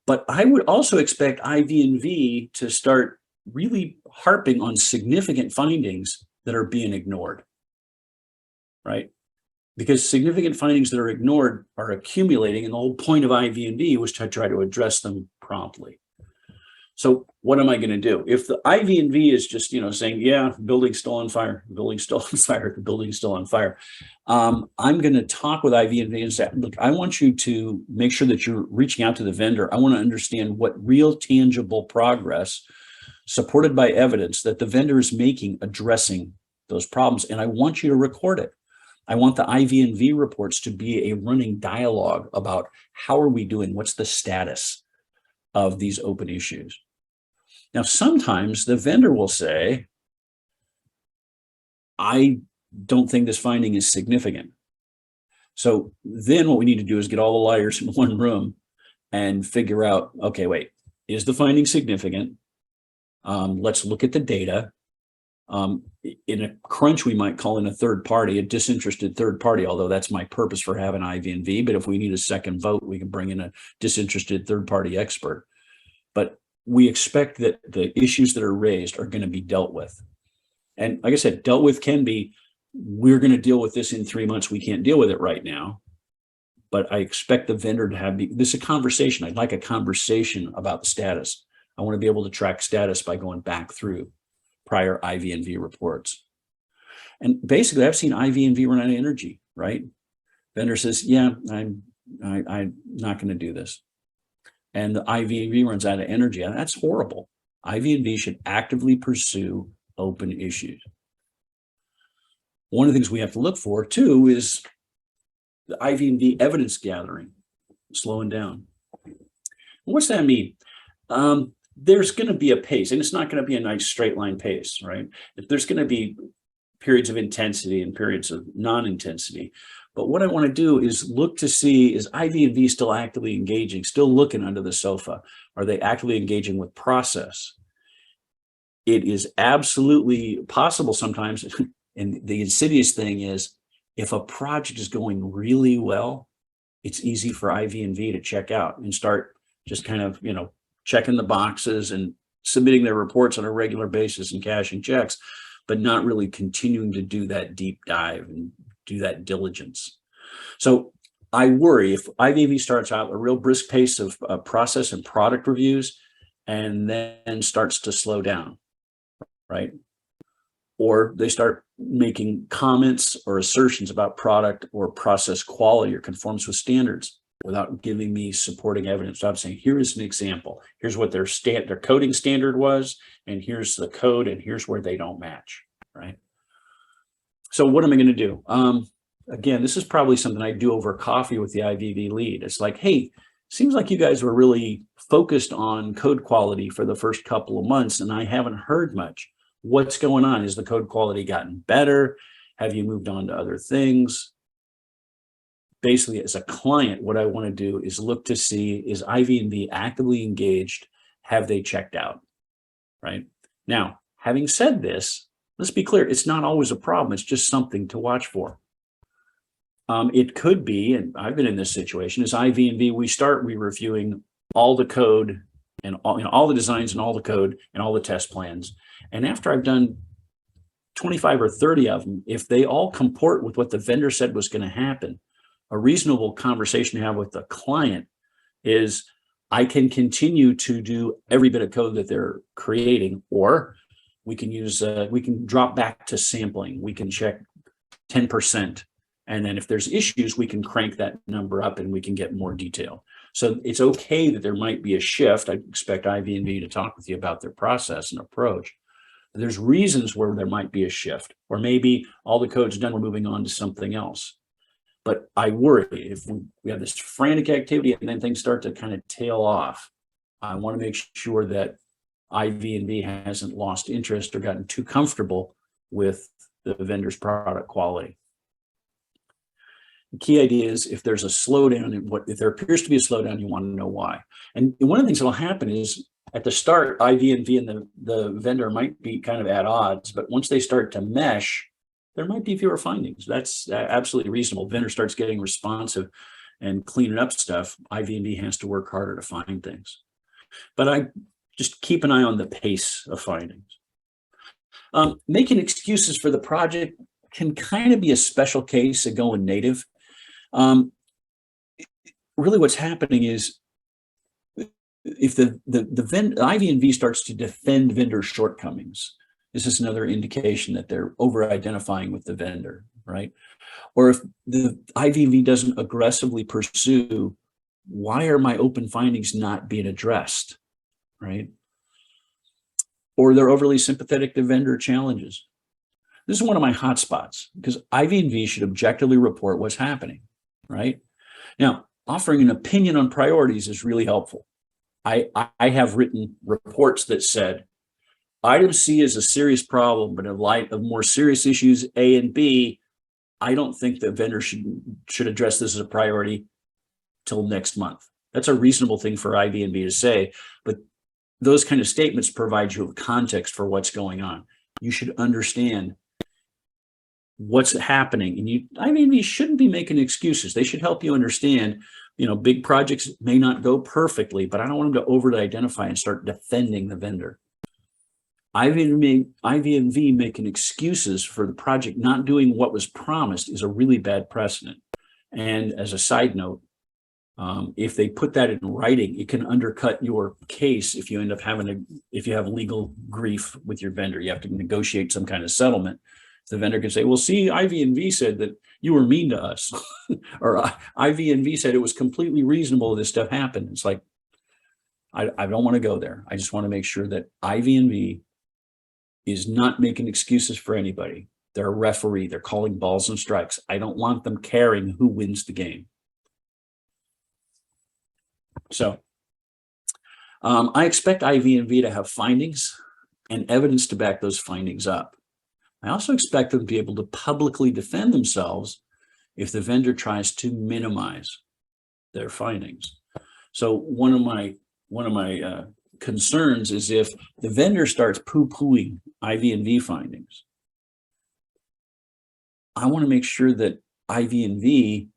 But I would also expect IV&V to start really harping on significant findings that are being ignored, right? Because significant findings that are ignored are accumulating, and the whole point of IV&V was to try to address them promptly. So what am I going to do? If the IV&V is just, you know, saying, yeah, building's still on fire, building's still on fire, the building's still on fire, I'm going to talk with IV&V and say, look, I want you to make sure that you're reaching out to the vendor. I want to understand what real tangible progress supported by evidence that the vendor is making addressing those problems. And I want you to record it. I want the IV&V reports to be a running dialogue about how are we doing? What's the status of these open issues? Now, sometimes the vendor will say, I don't think this finding is significant. So then what we need to do is get all the liars in one room and figure out, okay, wait, is the finding significant? Let's look at the data. In a crunch, we might call in a third party, a disinterested third party, although that's my purpose for having IV&V. But if we need a second vote, we can bring in a disinterested third party expert. But we expect that the issues that are raised are going to be dealt with. And like I said, dealt with can be, we're going to deal with this in 3 months. We can't deal with it right now. but I expect the vendor to have this is a conversation. I'd like a conversation about the status. I want to be able to track status by going back through prior IV&V reports. And basically, I've seen IV&V run out of energy, right? Vendor says, yeah, I'm not going to do this. And the IV&V runs out of energy. And that's horrible. IV&V should actively pursue open issues. One of the things we have to look for, too, is the IV&V evidence gathering slowing down. What's that mean? There's going to be a pace, and it's not going to be a nice straight line pace, right? There's going to be periods of intensity and periods of non-intensity. But what I want to do is look to see, is IV&V still actively engaging, still looking under the sofa? Are they actively engaging with process? It is absolutely possible sometimes, and the insidious thing is, if a project is going really well, it's easy for IV&V to check out and start just kind of, checking the boxes and submitting their reports on a regular basis and cashing checks, but not really continuing to do that deep dive and do that diligence. So I worry if IV&V starts out a real brisk pace of process and product reviews and then starts to slow down, right? Or they start making comments or assertions about product or process quality or conforms with standards without giving me supporting evidence. So I'm saying, here is an example. Here's what their coding standard was, and here's the code, and here's where they don't match, right? So what am I going to do? Again, this is probably something I do over coffee with the IV&V lead. It's like, hey, seems like you guys were really focused on code quality for the first couple of months, and I haven't heard much. What's going on? Has the code quality gotten better? Have you moved on to other things? Basically, as a client, what I want to do is look to see, is IV&V actively engaged? Have they checked out, right? Now, having said this, let's be clear, it's not always a problem. It's just something to watch for. It could be, and I've been in this situation, is IV&V, we start reviewing all the code and all the designs and all the code and all the test plans. And after I've done 25 or 30 of them, if they all comport with what the vendor said was going to happen, a reasonable conversation to have with the client is, I can continue to do every bit of code that they're creating, or we can use, we can drop back to sampling. We can check 10%. And then if there's issues, we can crank that number up and we can get more detail. So it's okay that there might be a shift. I expect IV&V to talk with you about their process and approach. There's reasons where there might be a shift, or maybe all the code's done, we're moving on to something else. But I worry if we have this frantic activity and then things start to kind of tail off. I want to make sure that IV&V hasn't lost interest or gotten too comfortable with the vendor's product quality. The key idea is, if there's a slowdown, if there appears to be a slowdown, you want to know why. And one of the things that will happen is, at the start, IV&V and the vendor might be kind of at odds, but once they start to mesh, there might be fewer findings. That's absolutely reasonable. Vendor starts getting responsive and cleaning up stuff. IV&V has to work harder to find things. But I just keep an eye on the pace of findings. Making excuses for the project can kind of be a special case of going native. Really what's happening is, if the IV&V starts to defend vendor shortcomings, this is another indication that they're over-identifying with the vendor, right? Or if the IV&V doesn't aggressively pursue, why are my open findings not being addressed, right? Or they're overly sympathetic to vendor challenges. This is one of my hot spots, because IV&V should objectively report what's happening, right? Now, offering an opinion on priorities is really helpful. I have written reports that said, item C is a serious problem, but in light of more serious issues A and B, I don't think the vendor should address this as a priority till next month. That's a reasonable thing for IV&V to say, but those kind of statements provide you with context for what's going on. You should understand what's happening, and IV&V shouldn't be making excuses. They should help you understand, big projects may not go perfectly, but I don't want them to over-identify and start defending the vendor. IV&V making excuses for the project not doing what was promised is a really bad precedent. And as a side note, if they put that in writing, it can undercut your case if you end up if you have legal grief with your vendor. You have to negotiate some kind of settlement. The vendor can say, well, see, IV&V said that you were mean to us, or IV&V said it was completely reasonable this stuff happened. It's like, I don't want to go there. I just want to make sure that IV&V is not making excuses for anybody. They're a referee. They're calling balls and strikes. I don't want them caring who wins the game. So I expect IV&V to have findings and evidence to back those findings up. I also expect them to be able to publicly defend themselves if the vendor tries to minimize their findings. So one of my concerns is if the vendor starts poo-pooing IV&V findings, I want to make sure that IV&V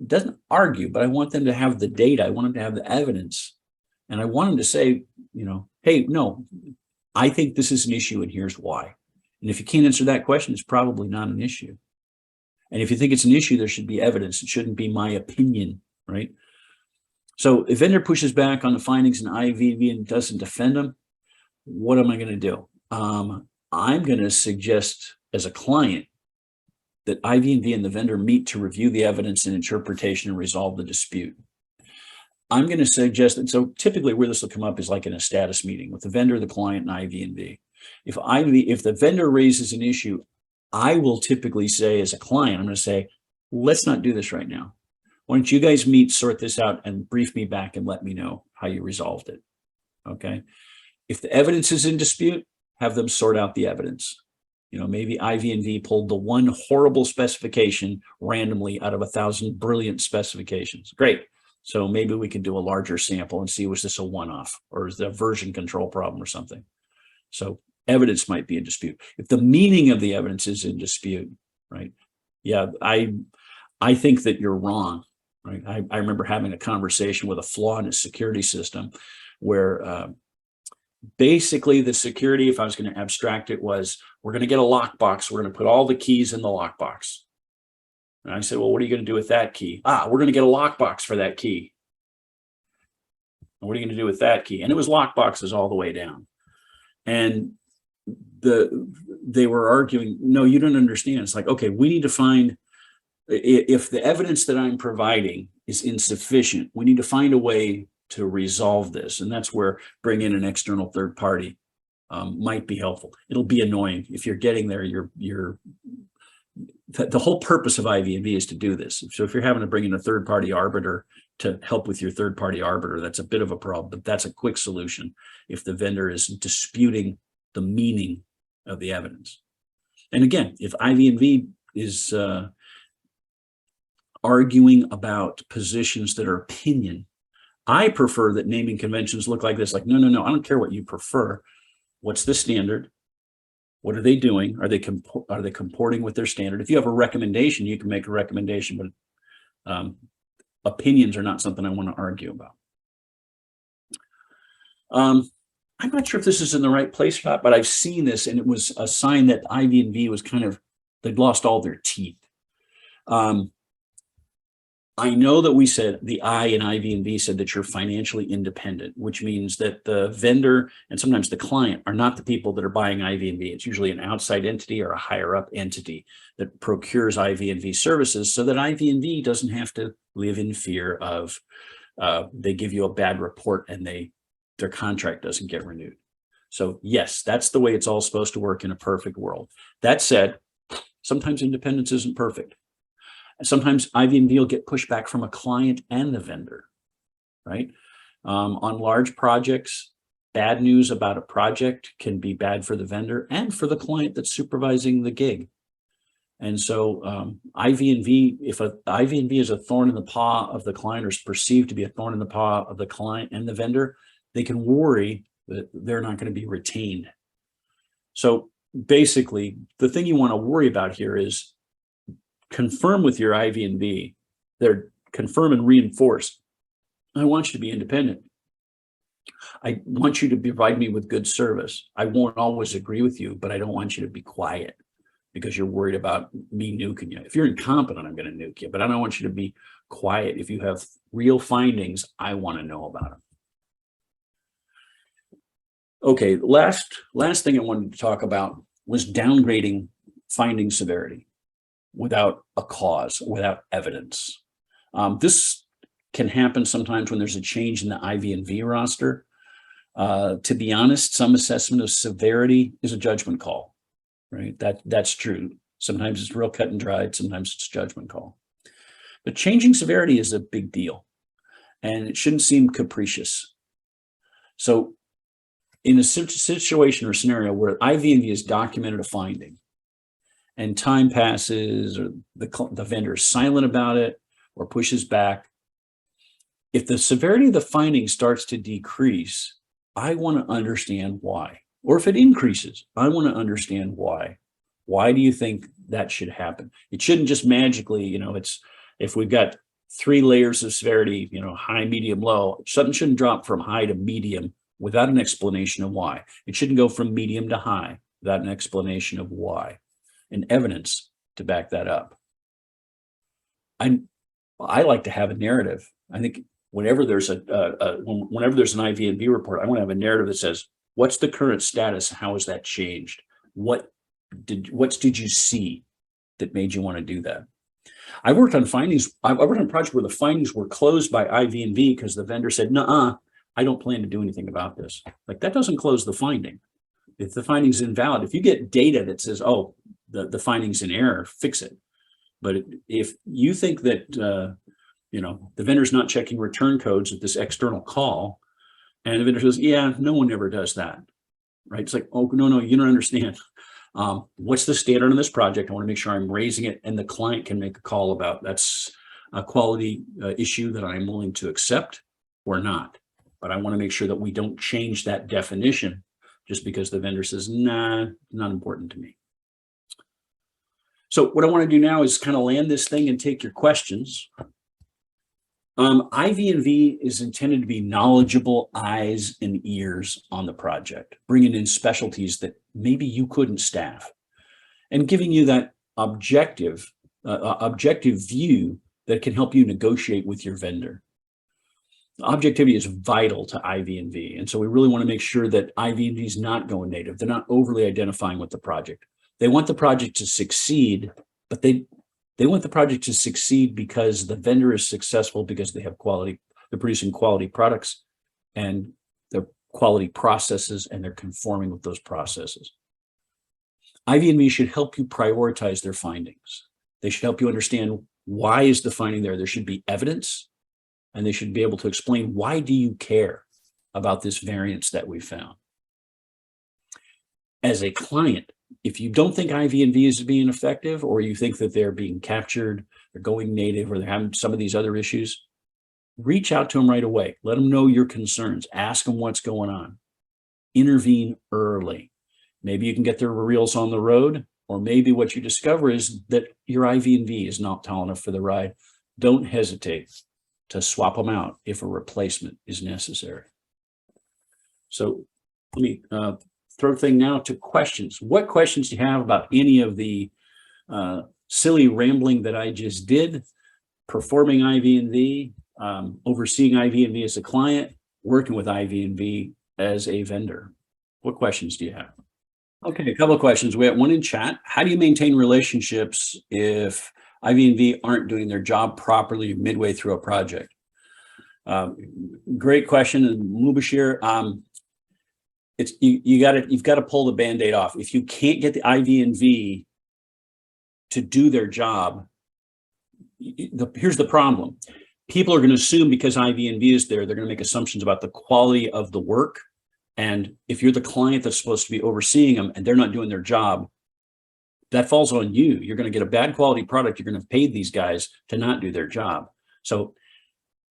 doesn't argue, but I want them to have the data. I want them to have the evidence. And I want them to say, hey, no, I think this is an issue and here's why. And if you can't answer that question, it's probably not an issue. And if you think it's an issue, there should be evidence. It shouldn't be my opinion, right? So if vendor pushes back on the findings and IV&V doesn't defend them, what am I going to do? I'm going to suggest as a client that IV&V and the vendor meet to review the evidence and interpretation and resolve the dispute. I'm going to suggest that, so typically where this will come up is like in a status meeting with the vendor, the client, and IV&V. If the vendor raises an issue, I will typically say as a client, I'm going to say, let's not do this right now. Why don't you guys meet, sort this out, and brief me back and let me know how you resolved it, okay? If the evidence is in dispute, have them sort out the evidence. Maybe IV&V pulled the one horrible specification randomly out of 1,000 brilliant specifications. Great. So maybe we can do a larger sample and see, was this a one-off or is there a version control problem or something? So evidence might be in dispute. If the meaning of the evidence is in dispute, right? Yeah, I think that you're wrong, right? I remember having a conversation with a flaw in a security system where basically the security, if I was going to abstract it, was we're going to get a lockbox. We're going to put all the keys in the lockbox. And I said, well, what are you going to do with that key? We're going to get a lockbox for that key. And what are you going to do with that key? And it was lockboxes all the way down. And they were arguing, no, you don't understand. It's like, okay, we need to find, if the evidence that I'm providing is insufficient, we need to find a way to resolve this. And that's where bring in an external third party might be helpful. It'll be annoying if you're getting there. The whole purpose of IV&V is to do this. So if you're having to bring in a third party arbiter to help with your third party arbiter, that's a bit of a problem, but that's a quick solution if the vendor is disputing the meaning of the evidence. And again, if IV&V is arguing about positions that are opinion, I prefer that naming conventions look like this, like, no, I don't care what you prefer. What's the standard? What are they doing? Are they comporting with their standard? If you have a recommendation, you can make a recommendation, but opinions are not something I want to argue about. I'm not sure if this is in the right place or not, but I've seen this, and it was a sign that IV&V was they'd lost all their teeth. I know that we said the I in IV&V said that you're financially independent, which means that the vendor and sometimes the client are not the people that are buying IV&V. It's usually an outside entity or a higher up entity that procures IV&V services so that IV&V doesn't have to live in fear of they give you a bad report and their contract doesn't get renewed. So yes, that's the way it's all supposed to work in a perfect world. That said, sometimes independence isn't perfect. Sometimes IV&V will get pushback from a client and the vendor, right? On large projects, bad news about a project can be bad for the vendor and for the client that's supervising the gig. And so IV&V, if IV&V is a thorn in the paw of the client or is perceived to be a thorn in the paw of the client and the vendor, they can worry that they're not going to be retained. So basically, the thing you want to worry about here is confirm with your IV&V, they're confirm and reinforce. I want you to be independent. I want you to provide me with good service. I won't always agree with you, but I don't want you to be quiet. because you're worried about me nuking you. If you're incompetent, I'm going to nuke you, but I don't want you to be quiet. If you have real findings, I want to know about them. Okay, last thing I wanted to talk about was downgrading finding severity without a cause, without evidence. This can happen sometimes when there's a change in the IV&V roster. To be honest, some assessment of severity is a judgment call, right? That's true. Sometimes it's real cut and dried, sometimes it's a judgment call. But changing severity is a big deal, and it shouldn't seem capricious. So in a situation or scenario where IV&V has documented a finding and time passes, or the vendor is silent about it or pushes back, if the severity of the finding starts to decrease, I want to understand why. Or if it increases, I want to understand why. Why do you think that should happen? It shouldn't just magically, it's, if we've got 3 layers of severity, high, medium, low, something shouldn't drop from high to medium without an explanation of why. It shouldn't go from medium to high without an explanation of why and evidence to back that up. I like to have a narrative. I think whenever there's whenever there's an IV&V report, I want to have a narrative that says, what's the current status? How has that changed? What did you see that made you want to do that? I've worked on findings. I've worked on projects where the findings were closed by IV&V because the vendor said, "Nuh-uh, I don't plan to do anything about this." Like, that doesn't close the finding. If the finding's invalid, if you get data that says, "Oh, the finding's in error," fix it. But if you think that the vendor's not checking return codes at this external call, and the vendor says, "Yeah, no one ever does that," right? It's like, "Oh, no, you don't understand. What's the standard on this project? I want to make sure I'm raising it, and the client can make a call about that's a quality issue that I'm willing to accept or not. But I want to make sure that we don't change that definition just because the vendor says, nah, not important to me." So what I want to do now is kind of land this thing and take your questions. IV&V is intended to be knowledgeable eyes and ears on the project, bringing in specialties that maybe you couldn't staff, and giving you that objective view that can help you negotiate with your vendor. Objectivity is vital to IV&V, and so we really want to make sure that IV&V is not going native. They're not overly identifying with the project. They want the project to succeed, but they want the project to succeed because the vendor is successful, because they have quality, they're producing quality products and they're quality processes, and they're conforming with those processes. IV&V should help you prioritize their findings. They should help you understand, why is the finding there? There should be evidence, and they should be able to explain, why do you care about this variance that we found? As a client, if you don't think IV&V is being effective, or you think that they're being captured, they're going native, or they're having some of these other issues, reach out to them right away. Let them know your concerns. Ask them what's going on. Intervene early. Maybe you can get their reels on the road, or maybe what you discover is that your IV&V is not tall enough for the ride. Don't hesitate to swap them out if a replacement is necessary. So let me throw thing now to questions. What questions do you have about any of the silly rambling that I just did? Performing IV&V, overseeing IV&V as a client, working with IV&V as a vendor. What questions do you have? Okay, a couple of questions. We have one in chat. How do you maintain relationships if IV&V aren't doing their job properly midway through a project? Great question, and Mubashir. You've got to pull the Band-Aid off. If you can't get the IV&V to do their job, here's the problem. People are going to assume because IV&V is there, they're going to make assumptions about the quality of the work. And if you're the client that's supposed to be overseeing them and they're not doing their job, that falls on you. You're going to get a bad quality product. You're going to pay these guys to not do their job. So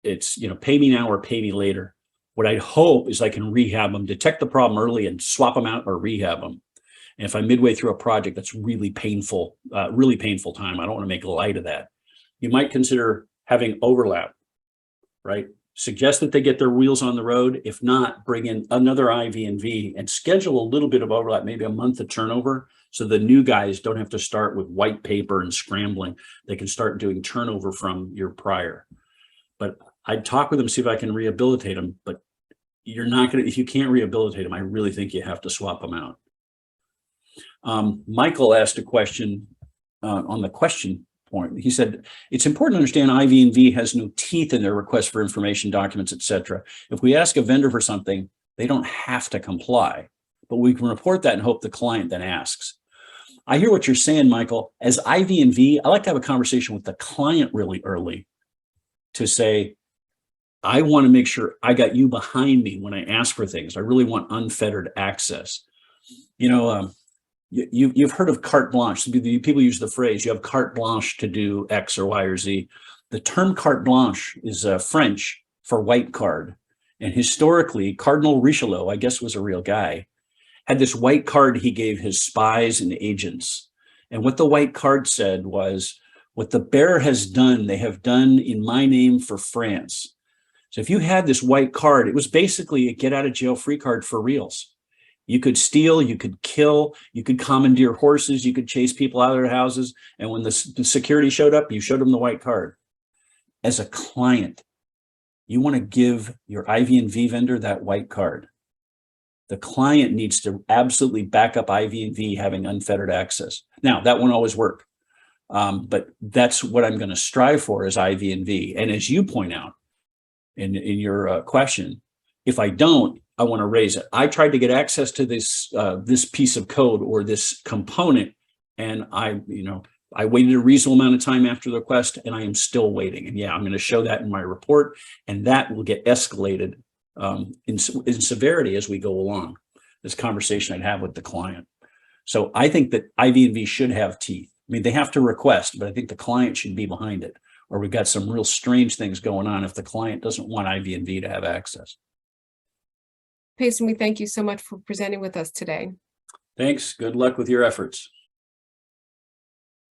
it's, pay me now or pay me later. What I hope is I can rehab them, detect the problem early and swap them out or rehab them. And if I'm midway through a project that's really painful time, I don't want to make light of that. You might consider having overlap, right? suggest that they get their wheels on the road. If not, bring in another IV&V and schedule a little bit of overlap, maybe a month of turnover, so the new guys don't have to start with white paper and scrambling. They can start doing turnover from your prior. But I'd talk with them, see if I can rehabilitate them. But you're not going to, if you can't rehabilitate them, I really think you have to swap them out. Michael asked a question on the question point. He said, it's important to understand IV&V has no teeth in their request for information, documents, etc. If we ask a vendor for something, they don't have to comply, but we can report that and hope the client then asks. I hear what you're saying, Michael. As IV&V, I like to have a conversation with the client really early to say, I want to make sure I got you behind me when I ask for things. I really want unfettered access. You know, you've heard of carte blanche. People use the phrase, you have carte blanche to do X or Y or Z. The term carte blanche is French for white card. And historically, Cardinal Richelieu, I guess was a real guy, had this white card he gave his spies and agents. And what the white card said was, what the bearer has done, they have done in my name for France. So if you had this white card, it was basically a get out of jail free card for reals. You could steal, you could kill, you could commandeer horses, you could chase people out of their houses. And when the security showed up, you showed them the white card. As a client, you want to give your IV&V vendor that white card. The client needs to absolutely back up IV&V having unfettered access. Now, that won't always work, but that's what I'm going to strive for as IV&V. And as you point out in your question, if I don't, I want to raise it. I tried to get access to this this piece of code or this component, and I waited a reasonable amount of time after the request, and I am still waiting. And yeah, I'm going to show that in my report, and that will get escalated in severity as we go along. This conversation I'd have with the client. So I think that IV&V should have teeth. I mean, they have to request, but I think the client should be behind it, or we've got some real strange things going on if the client doesn't want IV&V to have access. Payson, we thank you so much for presenting with us today. Thanks. Good luck with your efforts.